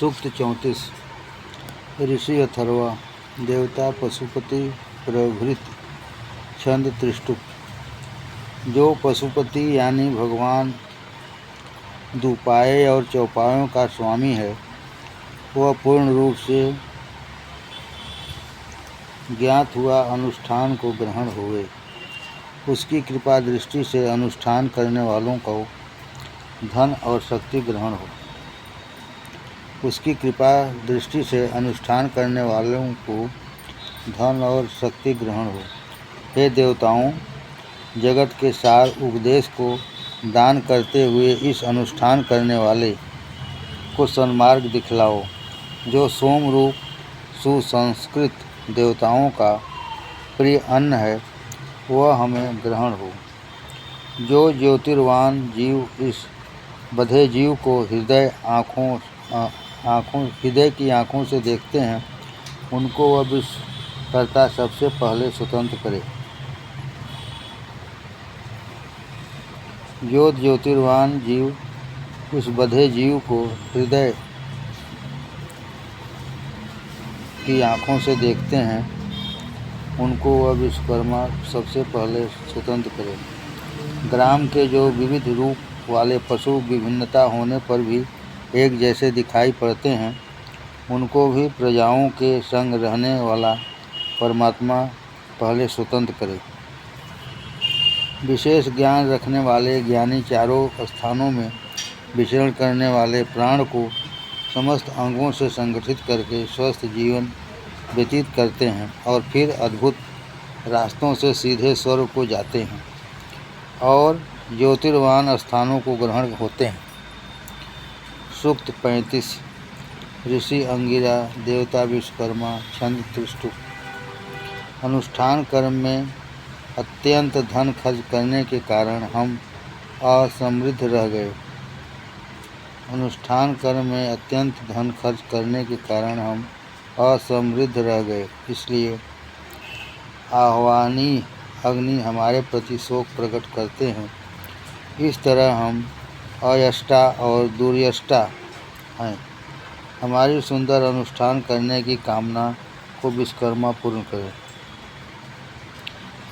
सूक्त 34। ऋषि अथर्वा। देवता पशुपति प्रभृत। छंद त्रिष्टुप। जो पशुपति यानी भगवान दुपाये और चौपायों का स्वामी है, वह पूर्ण रूप से ज्ञात हुआ अनुष्ठान को ग्रहण हुए। उसकी कृपा दृष्टि से अनुष्ठान करने वालों को धन और शक्ति ग्रहण हो। उसकी कृपा दृष्टि से अनुष्ठान करने वालों को धन और शक्ति ग्रहण हो। हे देवताओं, जगत के सार उपदेश को दान करते हुए इस अनुष्ठान करने वाले को सन्मार्ग दिखलाओ। जो सोम रूप सुसंस्कृत देवताओं का प्रिय अन्न है, वह हमें ग्रहण हो। जो ज्योतिर्वान जीव इस बधे जीव को हृदय की आँखों से देखते हैं, उनको वह विश्वकर्ता सबसे पहले स्वतंत्र करे। जो ज्योतिर्वान जीव उस बधे जीव को हृदय की आँखों से देखते हैं, उनको वह विश्वकर्मा सबसे पहले स्वतंत्र करे। ग्राम के जो विविध रूप वाले पशु विभिन्नता होने पर भी एक जैसे दिखाई पड़ते हैं, उनको भी प्रजाओं के संग रहने वाला परमात्मा पहले स्वतंत्र करे। विशेष ज्ञान रखने वाले ज्ञानी चारों स्थानों में विचरण करने वाले प्राण को समस्त अंगों से संगठित करके स्वस्थ जीवन व्यतीत करते हैं और फिर अद्भुत रास्तों से सीधे स्वर्ग को जाते हैं और ज्योतिर्वान स्थानों को ग्रहण होते हैं। सूक्त 35। ऋषि अंगिरा। देवता विश्वकर्मा। छंद त्रिष्टुप। अनुष्ठान कर्म में अत्यंत धन खर्च करने के कारण हम असमृद्ध रह गए। अनुष्ठान कर्म में अत्यंत धन खर्च करने के कारण हम असमृद्ध रह गए, इसलिए आह्वानी अग्नि हमारे प्रति शोक प्रकट करते हैं। इस तरह हम अयष्टा और दुर्यष्टा हैं। हमारी सुंदर अनुष्ठान करने की कामना को विश्वकर्मा पूर्ण करें।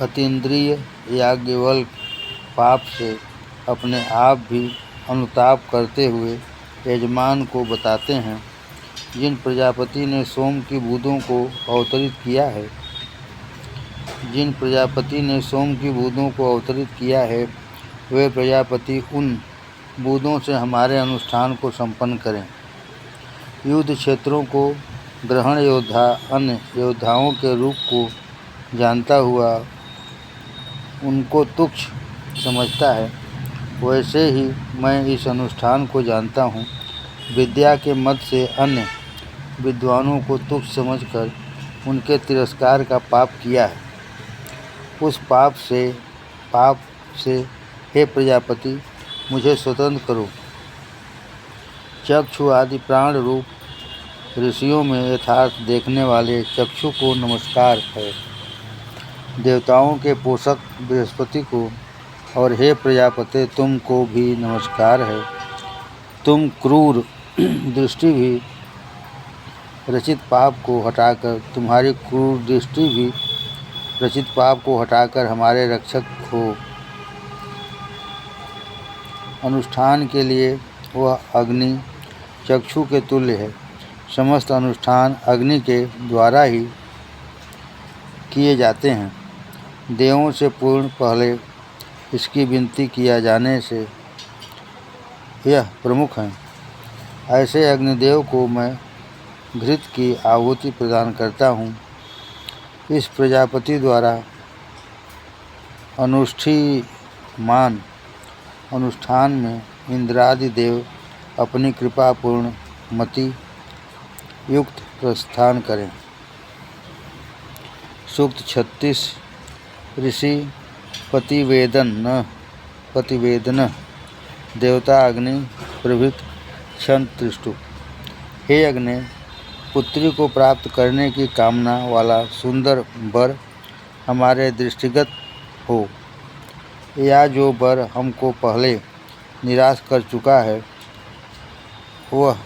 अतीन्द्रिय याज्ञवल्क्य पाप से अपने आप भी अनुताप करते हुए यजमान को बताते हैं, जिन प्रजापति ने सोम की बूंदों को अवतरित किया है, वे प्रजापति उन बूंदों से हमारे अनुष्ठान को संपन्न करें। युद्ध क्षेत्रों को ग्रहण योद्धा अन्य योद्धाओं के रूप को जानता हुआ उनको तुच्छ समझता है, वैसे ही मैं इस अनुष्ठान को जानता हूँ। विद्या के मद से अन्य विद्वानों को तुच्छ समझकर उनके तिरस्कार का पाप किया है। उस पाप से हे प्रजापति, मुझे स्वतंत्र करो। चक्षु आदि प्राण रूप ऋषियों में यथार्थ देखने वाले चक्षु को नमस्कार है। देवताओं के पोषक बृहस्पति को और हे प्रजापते, तुमको भी नमस्कार है। तुम क्रूर दृष्टि भी रचित पाप को हटाकर हमारे रक्षक हो। अनुष्ठान के लिए वह अग्नि चक्षु के तुल्य है। समस्त अनुष्ठान अग्नि के द्वारा ही किए जाते हैं। देवों से पूर्ण पहले इसकी विनती किया जाने से यह प्रमुख है। ऐसे अग्निदेव को मैं घृत की आहुति प्रदान करता हूँ। इस प्रजापति द्वारा अनुष्ठीयमान अनुष्ठान में इंद्रादि देव अपनी कृपापूर्ण मति युक्त प्रस्थान करें। सूक्त 36। ऋषि प्रतिवेदन। देवता अग्नि प्रभृत। छंद त्रिष्टुप। हे अग्नि, पुत्री को प्राप्त करने की कामना वाला सुंदर वर हमारे दृष्टिगत हो, या जो वर हमको पहले निराश कर चुका है, वह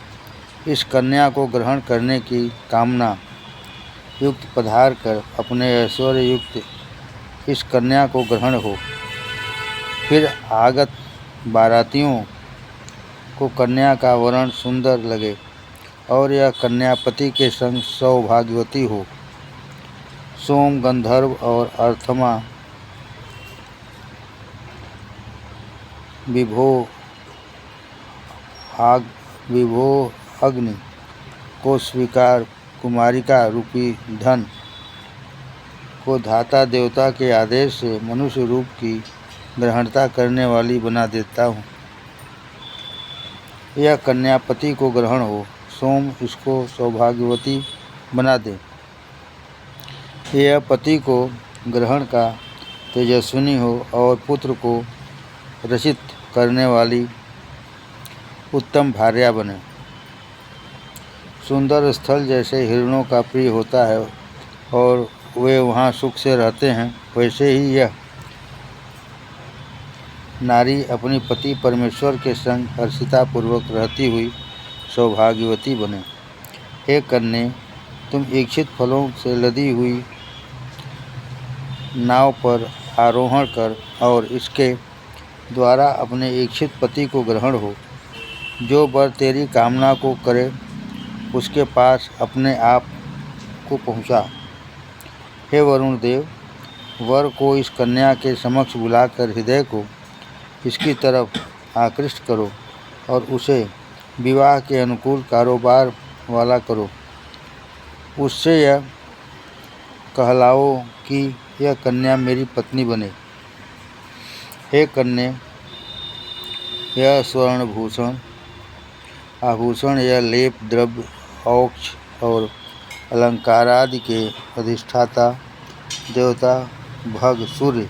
इस कन्या को ग्रहण करने की कामना युक्त पधार कर अपने ऐश्वर्य युक्त इस कन्या को ग्रहण हो। फिर आगत बारातियों को कन्या का वर्ण सुंदर लगे और यह कन्या पति के संग सौभाग्यवती हो। सोम, गंधर्व और अर्थमा विभो अग्नि को स्वीकार कुमारिका रूपी धन को धाता देवता के आदेश से मनुष्य रूप की ग्रहणता करने वाली बना देता हूँ। यह कन्या पति को ग्रहण हो। सोम इसको सौभाग्यवती बना दे। यह पति को ग्रहण का तेजस्विनी हो और पुत्र को रचित करने वाली उत्तम भार्या बने। सुंदर स्थल जैसे हिरणों का प्रिय होता है और वे वहाँ सुख से रहते हैं, वैसे ही यह नारी अपनी पति परमेश्वर के संग हर्षितापूर्वक रहती हुई सौभाग्यवती बने। हे कन्ये, तुम इच्छित फलों से लदी हुई नाव पर आरोहण कर और इसके द्वारा अपने इच्छित पति को ग्रहण हो। जो वर तेरी कामना को करे उसके पास अपने आप को पहुँचा। हे वरुण देव, वर को इस कन्या के समक्ष बुलाकर हृदय को इसकी तरफ आकृष्ट करो और उसे विवाह के अनुकूल कारोबार वाला करो। उससे यह कहलाओ कि यह कन्या मेरी पत्नी बने। हे कन्ये, यह स्वर्णभूषण आभूषण, यह लेप द्रव्य, औक्ष और अलंकारादि के अधिष्ठाता देवता भग सूर्य,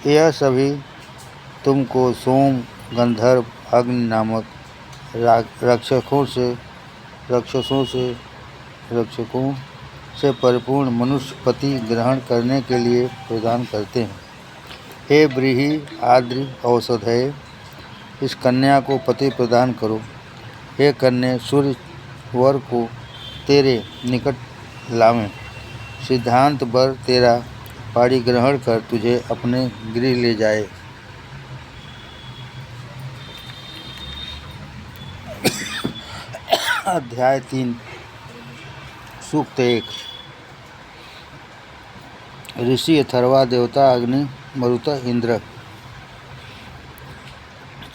यह सभी तुमको सोम, गंधर्व, अग्नि नामक रक्षकों से परिपूर्ण मनुष्य पति ग्रहण करने के लिए प्रदान करते हैं। हे व्रीहि आद्रि औषधये, इस कन्या को पति प्रदान करो। हे कन्ये, सूर्य वर को तेरे निकट लावें। सिद्धांत वर तेरा पाणी ग्रहण कर तुझे अपने गृह ले जाए। अध्याय 3 सूक्त 1। ऋषि अथर्वा, देवता अग्नि, मरुता इंद्र।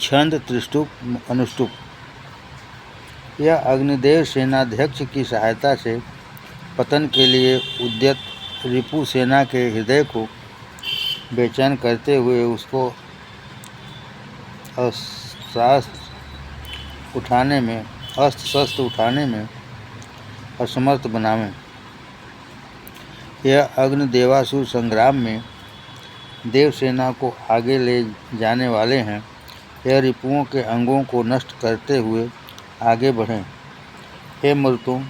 छंद त्रिष्टुप अनुष्टुप। यह अग्निदेव सेनाध्यक्ष की सहायता से पतन के लिए उद्यत रिपु सेना के हृदय को बेचैन करते हुए उसको अस्त्र शस्त्र उठाने में असमर्थ बनावें। यह अग्नि देवासुर संग्राम में देवसेना को आगे ले जाने वाले हैं। यह रिपुओं के अंगों को नष्ट करते हुए आगे बढ़ें। हे मरुतों,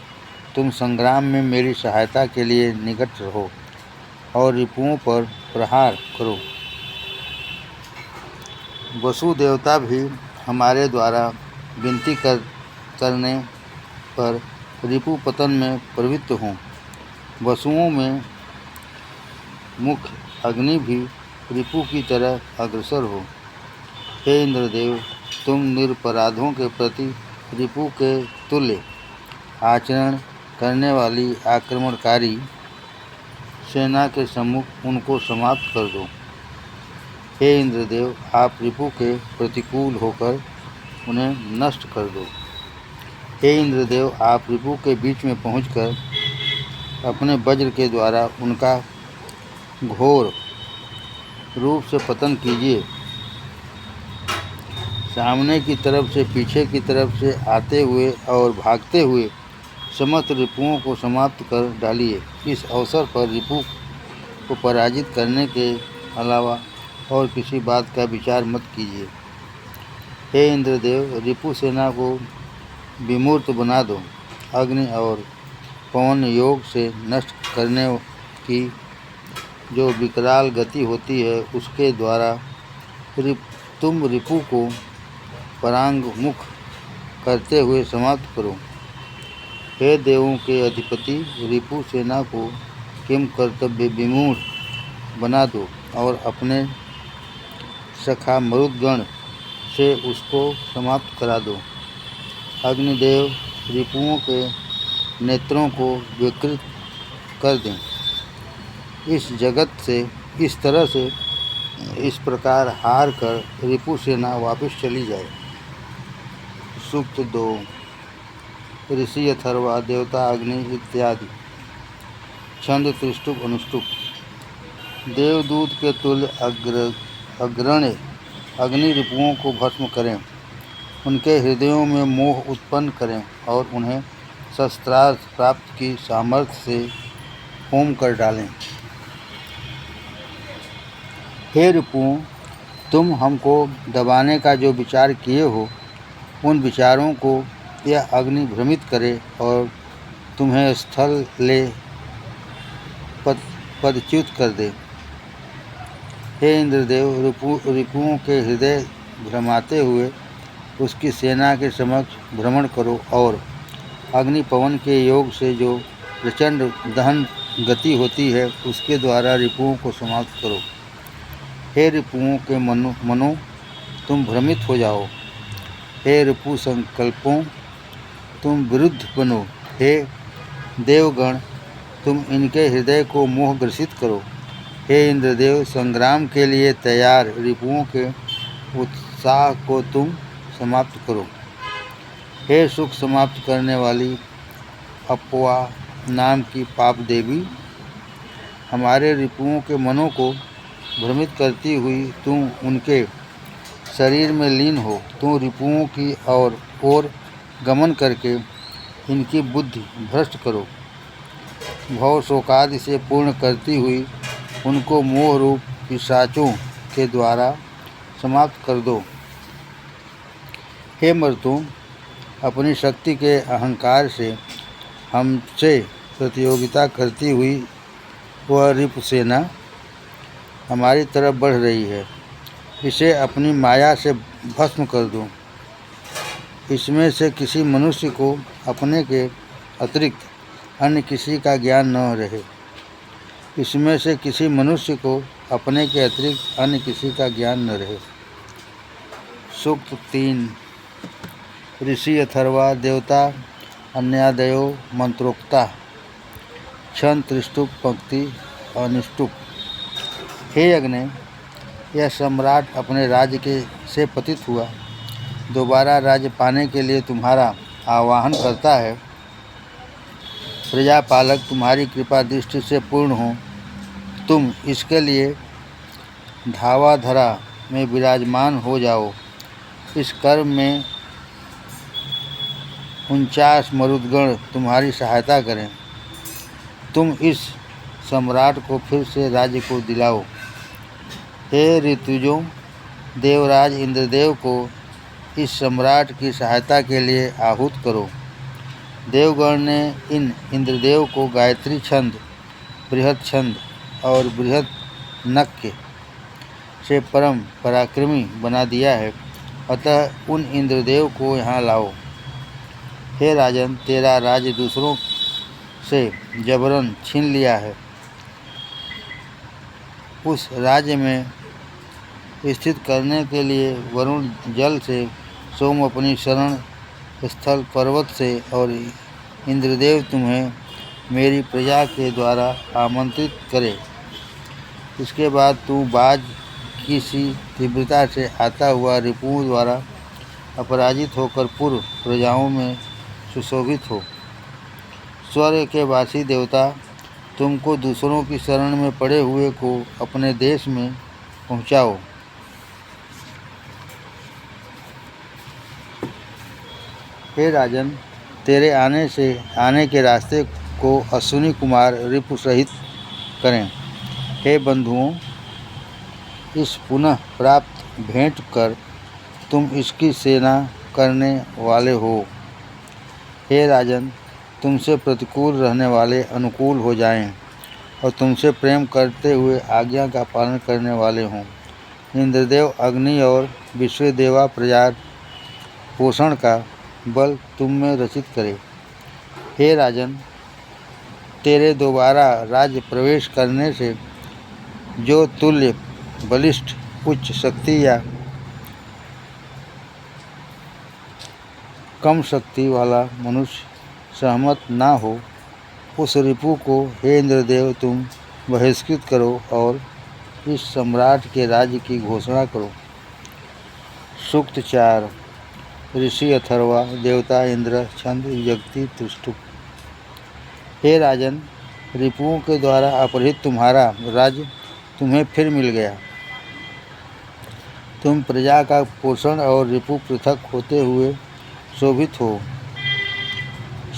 तुम संग्राम में मेरी सहायता के लिए निकट रहो और रिपुओं पर प्रहार करो। वसु देवता भी हमारे द्वारा विनती करने पर रिपु पतन में प्रवृत्त हों। वसुओं में मुख्य अग्नि भी रिपु की तरह अग्रसर हो। हे इंद्रदेव, तुम निरपराधों के प्रति रिपु के तुल्य आचरण करने वाली आक्रमणकारी सेना के सम्मुख उनको समाप्त कर दो। हे इंद्रदेव, आप रिपु के प्रतिकूल होकर उन्हें नष्ट कर दो। हे इंद्रदेव, आप रिपु के बीच में पहुंचकर अपने वज्र के द्वारा उनका घोर रूप से पतन कीजिए। सामने की तरफ से, पीछे की तरफ से आते हुए और भागते हुए समस्त रिपुओं को समाप्त कर डालिए। इस अवसर पर रिपु को पराजित करने के अलावा और किसी बात का विचार मत कीजिए। हे इंद्रदेव, रिपु सेना को विमूर्त बना दो। अग्नि और पवन योग से नष्ट करने की जो विकराल गति होती है, उसके द्वारा तुम रिपु को परांग मुख करते हुए समाप्त करो। हे देवों के अधिपति, रिपु सेना को किम कर्तव्य विमूढ़ बना दो और अपने सखा मरुदगण से उसको समाप्त करा दो। अग्निदेव रिपुओं के नेत्रों को विकृत कर दें। इस जगत से इस तरह से इस प्रकार हार कर रिपु सेना वापस चली जाए। सूक्त 2। ऋषि अथर्वा, देवता अग्नि इत्यादि। छंद त्रिष्टुप अनुष्टुप। देवदूत के तुल्य अग्रण्य अग्नि रिपुओं को भस्म करें, उनके हृदयों में मोह उत्पन्न करें और उन्हें शस्त्रास्त्र प्राप्त की सामर्थ्य से होम कर डालें। हे रिपुओं, तुम हमको दबाने का जो विचार किए हो, उन विचारों को यह अग्नि भ्रमित करे और तुम्हें स्थल ले पदच्युत कर दे। हे इंद्रदेव, रिपुओं के हृदय भ्रमाते हुए उसकी सेना के समक्ष भ्रमण करो और अग्नि पवन के योग से जो प्रचंड दहन गति होती है, उसके द्वारा रिपुओं को समाप्त करो। हे रिपुओं के मनो, तुम भ्रमित हो जाओ। हे रिपु संकल्पों, तुम विरुद्ध बनो। हे देवगण, तुम इनके हृदय को मोह ग्रसित करो। हे इंद्रदेव, संग्राम के लिए तैयार रिपुओं के उत्साह को तुम समाप्त करो। हे सुख समाप्त करने वाली अपवा नाम की पाप देवी, हमारे रिपुओं के मनों को भ्रमित करती हुई तुम उनके शरीर में लीन हो। तुम रिपुओं की ओर गमन करके इनकी बुद्धि भ्रष्ट करो। भव शोकादि से पूर्ण करती हुई उनको मोह रूप पिशाचों के द्वारा समाप्त कर दो। हे मर्तों, अपनी शक्ति के अहंकार से हमसे प्रतियोगिता करती हुई वह रिपु सेना हमारी तरफ बढ़ रही है। इसे अपनी माया से भस्म कर दो। इसमें से किसी मनुष्य को अपने के अतिरिक्त अन्य किसी का ज्ञान न रहे। इसमें से किसी मनुष्य को अपने के अतिरिक्त अन्य किसी का ज्ञान न रहे। सूक्त 3। ऋषि अथर्वा, देवता अन्यादयो मंत्रोक्ता। छंद त्रिष्टुप पंक्ति अनिष्टुप। हे अग्नि, यह सम्राट अपने राज्य से पतित हुआ दोबारा राज्य पाने के लिए तुम्हारा आवाहन करता है। प्रजापालक तुम्हारी कृपा दृष्टि से पूर्ण हो। तुम इसके लिए धावाधरा में विराजमान हो जाओ। इस कर्म में 49 मरुदगण तुम्हारी सहायता करें। तुम इस सम्राट को फिर से राज्य को दिलाओ। हे ऋतुजों, देवराज इंद्रदेव को इस सम्राट की सहायता के लिए आहूत करो। देवगण ने इन इंद्रदेव को गायत्री छंद, बृहद छंद और बृहद नक्य से परम पराक्रमी बना दिया है, अतः उन इंद्रदेव को यहाँ लाओ। हे राजन, तेरा राज्य दूसरों से जबरन छीन लिया है। उस राज्य में स्थित करने के लिए वरुण जल से, सोम अपनी शरण स्थल पर्वत से और इंद्रदेव तुम्हें मेरी प्रजा के द्वारा आमंत्रित करे। इसके बाद तू बाज की सी तीव्रता से आता हुआ रिपुओं द्वारा अपराजित होकर पूर्व प्रजाओं में सुशोभित हो। स्वर्ग के वासी देवता, तुमको दूसरों की शरण में पड़े हुए को अपने देश में पहुँचाओ। हे राजन, तेरे आने के रास्ते को अश्विनी कुमार रिपु सहित करें। हे बंधुओं, इस पुनः प्राप्त भेंट कर तुम इसकी सेना करने वाले हो। हे राजन, तुमसे प्रतिकूल रहने वाले अनुकूल हो जाएं और तुमसे प्रेम करते हुए आज्ञा का पालन करने वाले हों। इंद्रदेव अग्नि और विश्वदेवा प्रजा पोषण का बल तुम में रचित करे। हे राजन, तेरे दोबारा राज्य प्रवेश करने से जो तुल्य बलिष्ठ उच्च शक्ति या कम शक्ति वाला मनुष्य सहमत ना हो, उस रिपु को हे इंद्रदेव तुम बहिष्कृत करो और इस सम्राट के राज्य की घोषणा करो। सूक्त 4। ऋषि अथर्वा, देवता इंद्र, छंद जगति तुष्टु। हे राजन, रिपुओं के द्वारा अपहृत तुम्हारा राज्य तुम्हें फिर मिल गया। तुम प्रजा का पोषण और रिपु पृथक होते हुए शोभित हो।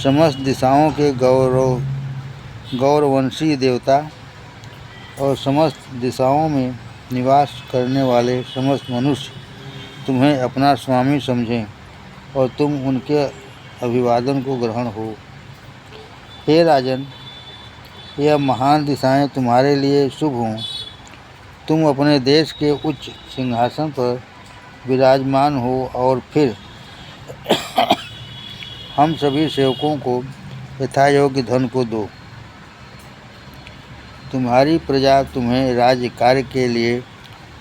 समस्त दिशाओं के गौरवंशी देवता और समस्त दिशाओं में निवास करने वाले समस्त मनुष्य तुम्हें अपना स्वामी समझें और तुम उनके अभिवादन को ग्रहण हो। हे राजन, यह महान दिशाएं तुम्हारे लिए शुभ हों। तुम अपने देश के उच्च सिंहासन पर विराजमान हो और फिर हम सभी सेवकों को यथायोग्य धन को दो। तुम्हारी प्रजा तुम्हें राज्य कार्य के लिए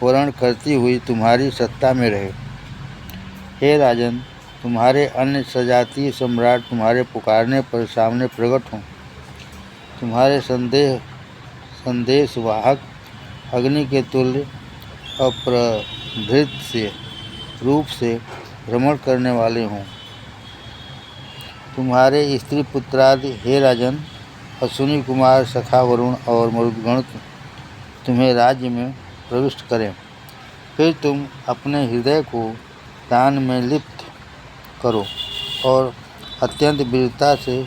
वर्ण करती हुई तुम्हारी सत्ता में रहे। हे राजन, तुम्हारे अन्य सजातीय सम्राट तुम्हारे पुकारने पर सामने प्रकट हों। तुम्हारे संदेशवाहक अग्नि के तुल्य अप्रभृत से रूप से भ्रमण करने वाले हों। तुम्हारे स्त्री पुत्रादि हे राजन, अश्विनी कुमार सखा वरुण और मरुदगण तुम्हें राज्य में प्रविष्ट करें। फिर तुम अपने हृदय को दान में लिप्त करो और अत्यंत वीरता से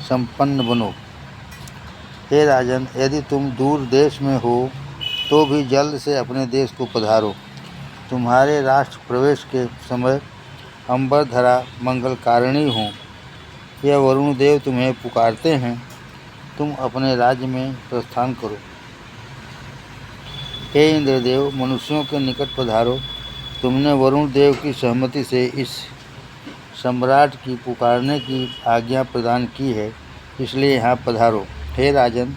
संपन्न बनो। हे राजन, यदि तुम दूर देश में हो तो भी जल्द से अपने देश को पधारो। तुम्हारे राष्ट्र प्रवेश के समय अंबरधरा मंगलकारिणी हो। यह वरुण देव तुम्हें पुकारते हैं, तुम अपने राज्य में प्रस्थान करो। हे इंद्रदेव, मनुष्यों के निकट पधारो। तुमने वरुण देव की सहमति से इस सम्राट की पुकारने की आज्ञा प्रदान की है, इसलिए यहाँ पधारो। हे राजन,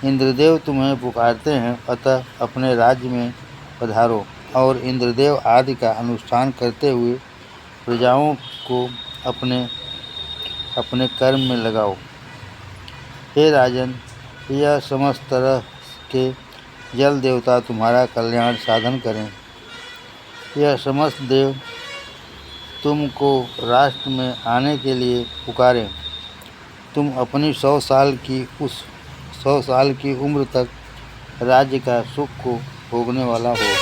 इंद्रदेव तुम्हें पुकारते हैं, अतः अपने राज्य में पधारो और इंद्रदेव आदि का अनुष्ठान करते हुए प्रजाओं को अपने अपने कर्म में लगाओ। हे राजन, यह समस्त तरह के जल देवता तुम्हारा कल्याण साधन करें। यह समस्त देव तुमको राष्ट्र में आने के लिए पुकारें। तुम अपनी 100 साल की उम्र तक राज्य का सुख को भोगने वाला हो।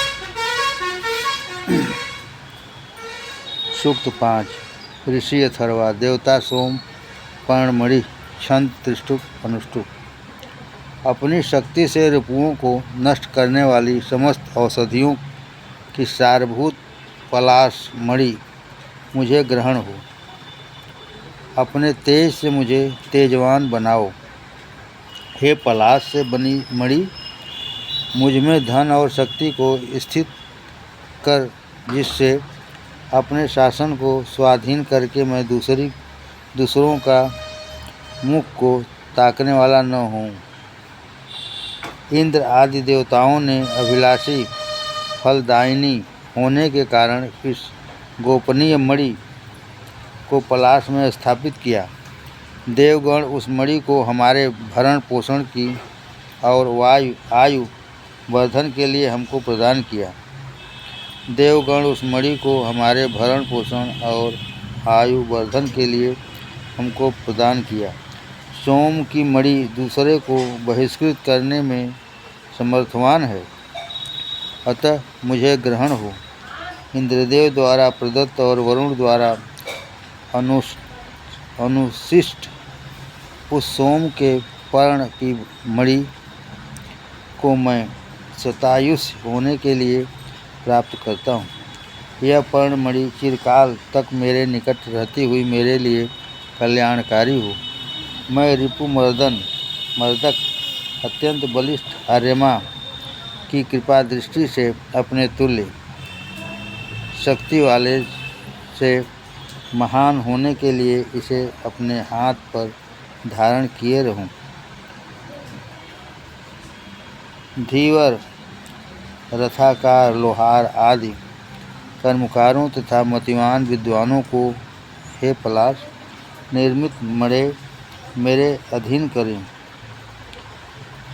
सूक्त 5। ऋषि अथर्वा, देवता सोम, पर्णमणि, छंद त्रिष्टुप अनुष्टुप। अपनी शक्ति से रिपुओं को नष्ट करने वाली समस्त औषधियों की सारभूत पलाश मणि मुझे ग्रहण हो। अपने तेज से मुझे तेजवान बनाओ। हे पलाश से बनी मणि, मुझ में धन और शक्ति को स्थित कर, जिससे अपने शासन को स्वाधीन करके मैं दूसरों का मुख को ताकने वाला न हूँ। इंद्र आदि देवताओं ने अभिलाषी फलदायिनी होने के कारण इस गोपनीय मणि को पलाश में स्थापित किया। देवगण उस मणि को हमारे भरण पोषण की और आयु वर्धन के लिए हमको प्रदान किया। देवगण उस मणि को हमारे भरण पोषण और आयु वर्धन के लिए हमको प्रदान किया। सोम की मणि दूसरे को बहिष्कृत करने में समर्थवान है, अतः मुझे ग्रहण हो। इंद्रदेव द्वारा प्रदत्त और वरुण द्वारा अनुशिष्ट उस सोम के पर्ण की मणि को मैं शतायुष होने के लिए प्राप्त करता हूँ। यह पर्णमणि चिरकाल तक मेरे निकट रहती हुई मेरे लिए कल्याणकारी हो। मैं रिपु मर्दक अत्यंत बलिष्ठ आर्यमा की कृपा दृष्टि से अपने तुल्य शक्ति वाले से महान होने के लिए इसे अपने हाथ पर धारण किए रहूं। धीवर, रथाकार, लोहार आदि कर्मकारों तथा मतिवान विद्वानों को हे पलाश निर्मित मणि मेरे अधीन करें।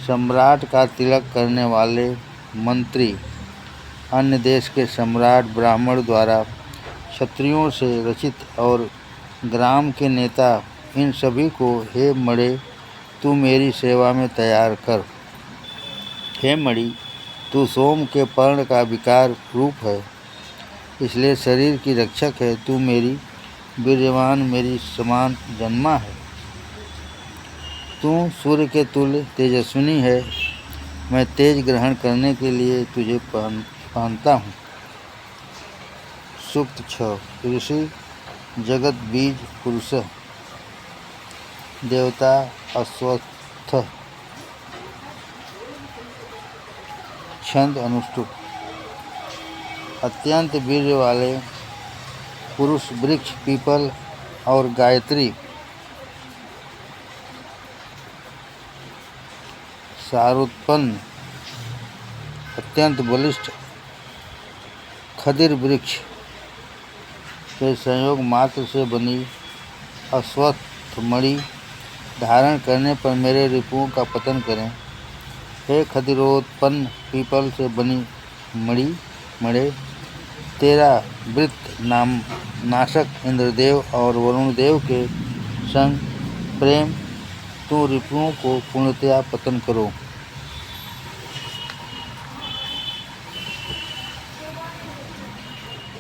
सम्राट का तिलक करने वाले मंत्री, अन्य देश के सम्राट, ब्राह्मण द्वारा क्षत्रियों से रचित और ग्राम के नेता, इन सभी को हे मणि तू मेरी सेवा में तैयार कर। हे मणि, तू सोम के पर्ण का विकार रूप है, इसलिए शरीर की रक्षक है। तू मेरी वीर्यवान, मेरी समान जन्मा है। तू सूर्य के तुल्य तेजस्विनी है। मैं तेज ग्रहण करने के लिए तुझे पहनता हूँ। सूक्त 6। ऋषि जगत बीज पुरुष, देवता अश्वत्थ। छंद अनुष्टुप। अत्यंत वीर्य वाले पुरुष वृक्ष पीपल और गायत्री, सारोत्पन्न अत्यंत बलिष्ठ खदिर वृक्ष के संयोग मात्र से बनी अश्वत्थ मणि धारण करने पर मेरे रिपुओं का पतन करें। हे खदिरोत्पन्न पीपल से बनी मणि तेरा वृत्त नाशक इंद्रदेव और वरुणदेव के संग प्रेम तू रिपुओं को पूर्णतया पतन करो।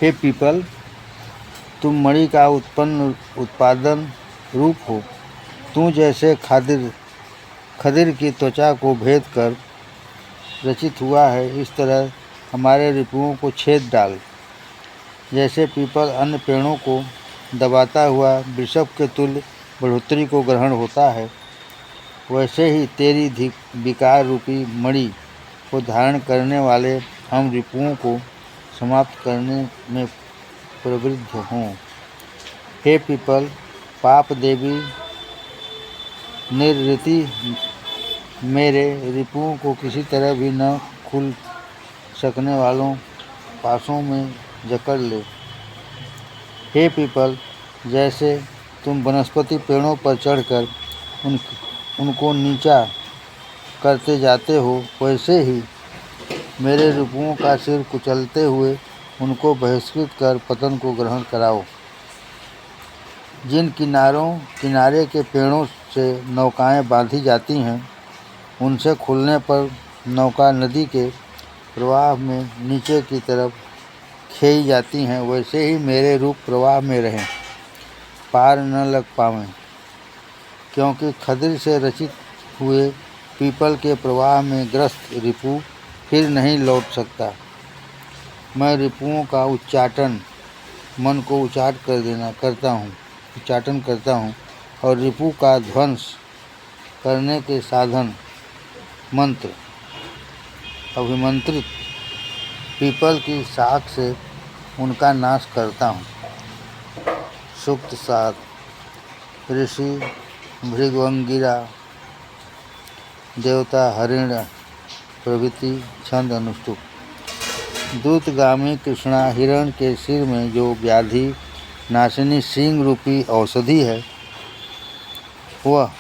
हे पीपल, तुम मणि का उत्पादन रूप हो। तू जैसे खदिर की त्वचा को भेद कर रचित हुआ है, इस तरह हमारे रिपुओं को छेद डाल। जैसे पीपल अन्य पेड़ों को दबाता हुआ वृषभ के तुल्य बढ़ोतरी को ग्रहण होता है, वैसे ही तेरी विकार रूपी मणि को धारण करने वाले हम रिपुओं को समाप्त करने में प्रवृत्त हों। हे पीपल, पाप देवी निरृति मेरे रिपुओं को किसी तरह भी न खुल सकने वालों पासों में जकड़ ले। हे पीपल, जैसे तुम वनस्पति पेड़ों पर चढ़कर उनको नीचा करते जाते हो, वैसे ही मेरे रिपुओं का सिर कुचलते हुए उनको बहिष्कृत कर पतन को ग्रहण कराओ। जिन किनारे के पेड़ों से नौकाएं बांधी जाती हैं, उनसे खुलने पर नौका नदी के प्रवाह में नीचे की तरफ खींची जाती हैं, वैसे ही मेरे रूप प्रवाह में रहें, पार न लग पावें। क्योंकि खदिर से रचित हुए पीपल के प्रवाह में ग्रस्त रिपु फिर नहीं लौट सकता। मैं रिपुओं का उच्चाटन, मन को उच्चाटन करता हूँ और रिपु का ध्वंस करने के साधन मंत्र अभिमंत्रित पीपल की शाख से उनका नाश करता हूँ। सूक्त 7। ऋषि भृगवंगिरा, देवता हरिण प्रभृति। छंद अनुष्टुप। दूतगामी कृष्णा हिरण के सिर में जो व्याधि नाशिनी सिंह रूपी औषधि है, वह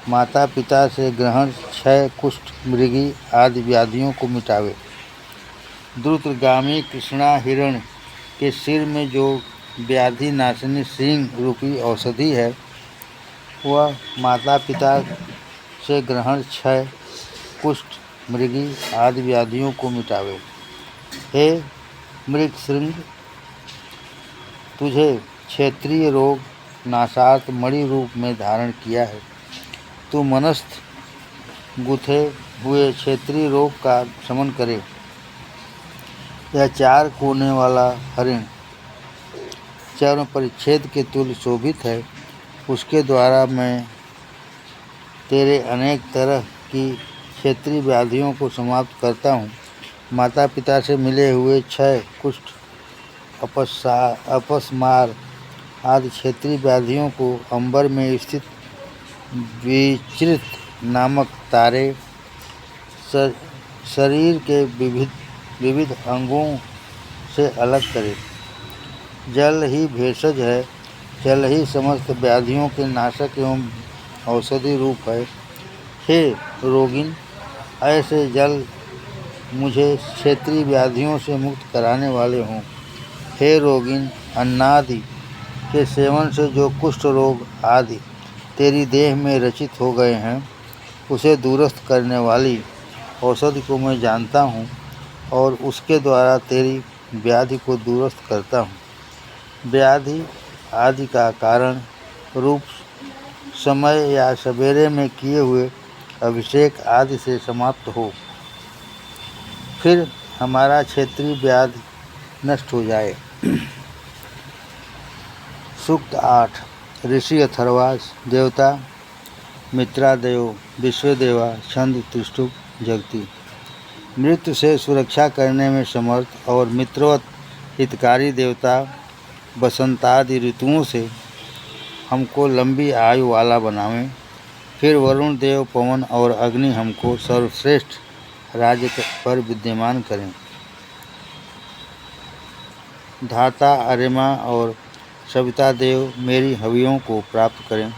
माता पिता से ग्रहण, क्षय, कुष्ठ, मृगी आदि व्याधियों को मिटावे। द्रुतगामी कृष्णा हिरण के सिर में जो व्याधि नाशिनी सिंह रूपी औषधि है, वह माता पिता से ग्रहण, क्षय, कुष्ठ, मृगी आदि व्याधियों को मिटावे। हे मृगशृंग, तुझे क्षेत्रीय रोग नाशार्थ मणि रूप में धारण किया है। तू मनस्थ गुथे हुए क्षेत्रीय रोग का शमन करे। यह 4 कोने वाला हरिण चर्म परिच्छेद के तुल्य शोभित है। उसके द्वारा मैं तेरे अनेक तरह की क्षेत्रीय व्याधियों को समाप्त करता हूँ। माता पिता से मिले हुए क्षय, कुष्ठ, अपस्मार आदि क्षेत्रीय व्याधियों को अंबर में स्थित विचृत नामक तारे शरीर के विविध अंगों से अलग करे। जल ही भेषज है, जल ही समस्त व्याधियों के नाशक एवं औषधि रूप है। हे रोगिन, ऐसे जल मुझे क्षेत्रीय व्याधियों से मुक्त कराने वाले हों। हे रोगिन, अन्नादि के सेवन से जो कुष्ठ रोग आदि तेरी देह में रचित हो गए हैं, उसे दूरस्थ करने वाली औषधि को मैं जानता हूँ और उसके द्वारा तेरी व्याधि को दूरस्थ करता हूँ। व्याधि आदि का कारण रूप समय या सवेरे में किए हुए अभिषेक आदि से समाप्त हो, फिर हमारा क्षेत्रीय व्याधि नष्ट हो जाए। सूक्त 8। ऋषि अथर्वास, देवता मित्रादेव, विश्वदेवा, छंद त्रिष्टुप जगति। मृत्यु से सुरक्षा करने में समर्थ और मित्रवत हितकारी देवता बसंतादि ऋतुओं से हमको लंबी आयु वाला बनावें। फिर वरुण देव, पवन और अग्नि हमको सर्वश्रेष्ठ राज्य पर विद्यमान करें। धाता अरिमा और सविता देव मेरी हवियों को प्राप्त करें।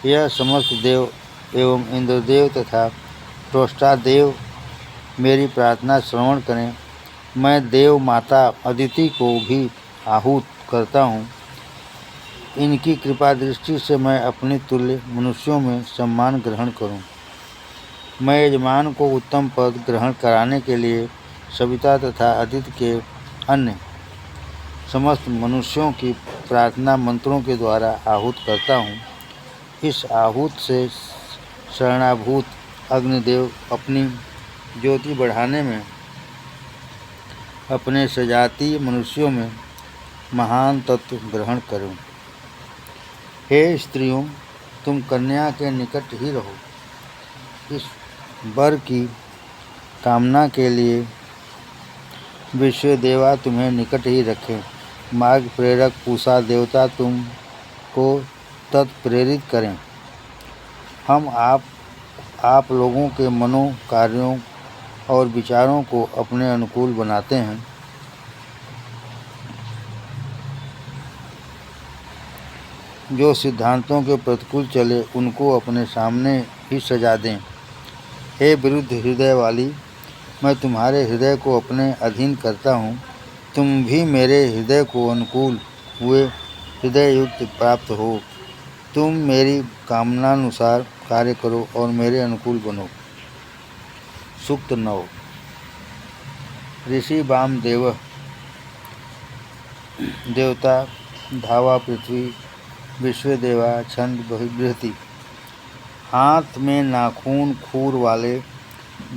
यह समस्त देव एवं इंद्रदेव तथा त्वष्टा देव मेरी प्रार्थना श्रवण करें। मैं देव माता अदिति को भी आहूत करता हूँ। इनकी कृपा दृष्टि से मैं अपने तुल्य मनुष्यों में सम्मान ग्रहण करूँ। मैं यजमान को उत्तम पद ग्रहण कराने के लिए सविता तथा अदिति के अन्य समस्त मनुष्यों की प्रार्थना मंत्रों के द्वारा आहूत करता हूँ। इस आहूत से शरणाभूत अग्निदेव अपनी ज्योति बढ़ाने में अपने सजातीय मनुष्यों में महान तत्व ग्रहण करूं। हे स्त्रियों, तुम कन्या के निकट ही रहो। इस वर की कामना के लिए विश्वदेवा तुम्हें निकट ही रखें। मार्ग प्रेरक पूषा देवता तुमको तत्प्रेरित करें। हम आप लोगों के मनों, कार्यों और विचारों को अपने अनुकूल बनाते हैं। जो सिद्धांतों के प्रतिकूल चले उनको अपने सामने ही सजा दें। हे विरुद्ध हृदय वाली, मैं तुम्हारे हृदय को अपने अधीन करता हूँ। तुम भी मेरे हृदय को अनुकूल हुए हृदय युक्त प्राप्त हो। तुम मेरी कामनानुसार कार्य करो और मेरे अनुकूल बनो। सूक्त 9। ऋषि वामदेव, देवता धावा पृथ्वी, विश्वदेवा, छंद बृहति। हाथ में नाखून खूर वाले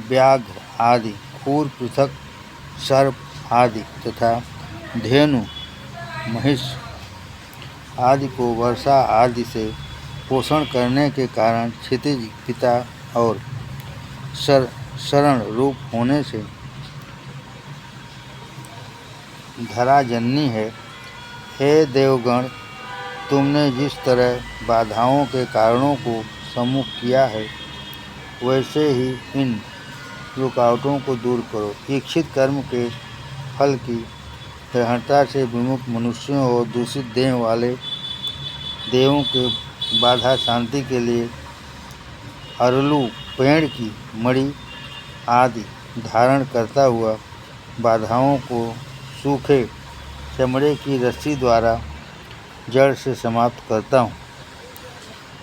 व्याघ्र आदि, खूर पृथक सर्प आदि तथा धेनु, महिष आदि को वर्षा आदि से पोषण करने के कारण क्षितिज पिता और शरण रूप होने से धराजननी है। हे देवगण, तुमने जिस तरह बाधाओं के कारणों को सम्मुख किया है, वैसे ही इन रुकावटों को दूर करो। इच्छित कर्म के फल की ग्रहणता से विमुख मनुष्यों और दूषित देह वाले देवों के बाधा शांति के लिए अरलू पेड़ की मणि आदि धारण करता हुआ बाधाओं को सूखे चमड़े की रस्सी द्वारा जड़ से समाप्त करता हूँ।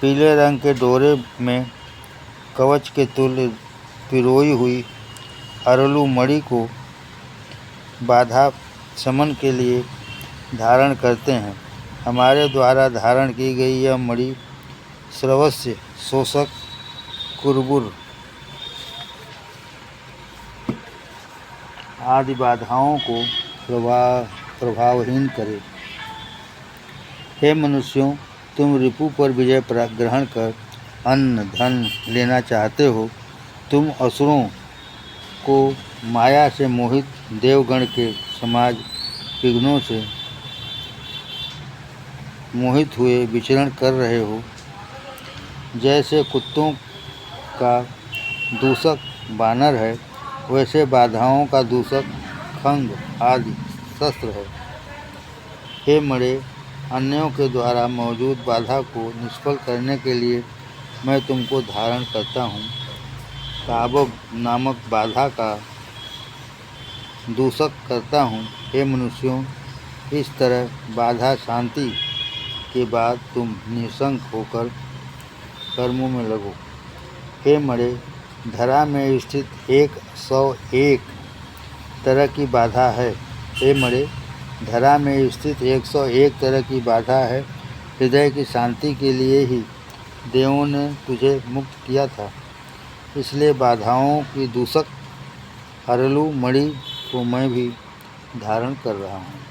पीले रंग के डोरे में कवच के तुल्य पिरोई हुई अरलू मणि को बाधा शमन के लिए धारण करते हैं। हमारे द्वारा धारण की गई यह मणि श्रवस्य, शोषक, कुरबुर आदि बाधाओं को प्रभावहीन करे। हे मनुष्यों, तुम रिपु पर विजय ग्रहण कर अन्न धन लेना चाहते हो। तुम असुरों को माया से मोहित देवगण के समाज विघ्नों से मोहित हुए विचरण कर रहे हो। जैसे कुत्तों का दूषक बानर है, वैसे बाधाओं का दूषक खंग आदि शस्त्र है। हे मरे, अन्यों के द्वारा मौजूद बाधा को निष्फल करने के लिए मैं तुमको धारण करता हूँ। ताबब नामक बाधा का दूषक करता हूँ। हे मनुष्यों, इस तरह बाधा शांति के बाद तुम निसंक होकर कर्मों में लगो। हे मरे, धरा में स्थित 101 तरह की बाधा है। हे मरे, धरा में स्थित 101 तरह की बाधा है। हृदय की शांति के लिए ही देवों ने तुझे मुक्त किया था। इसलिए बाधाओं की दूषक हरलू मणि को मैं भी धारण कर रहा हूँ।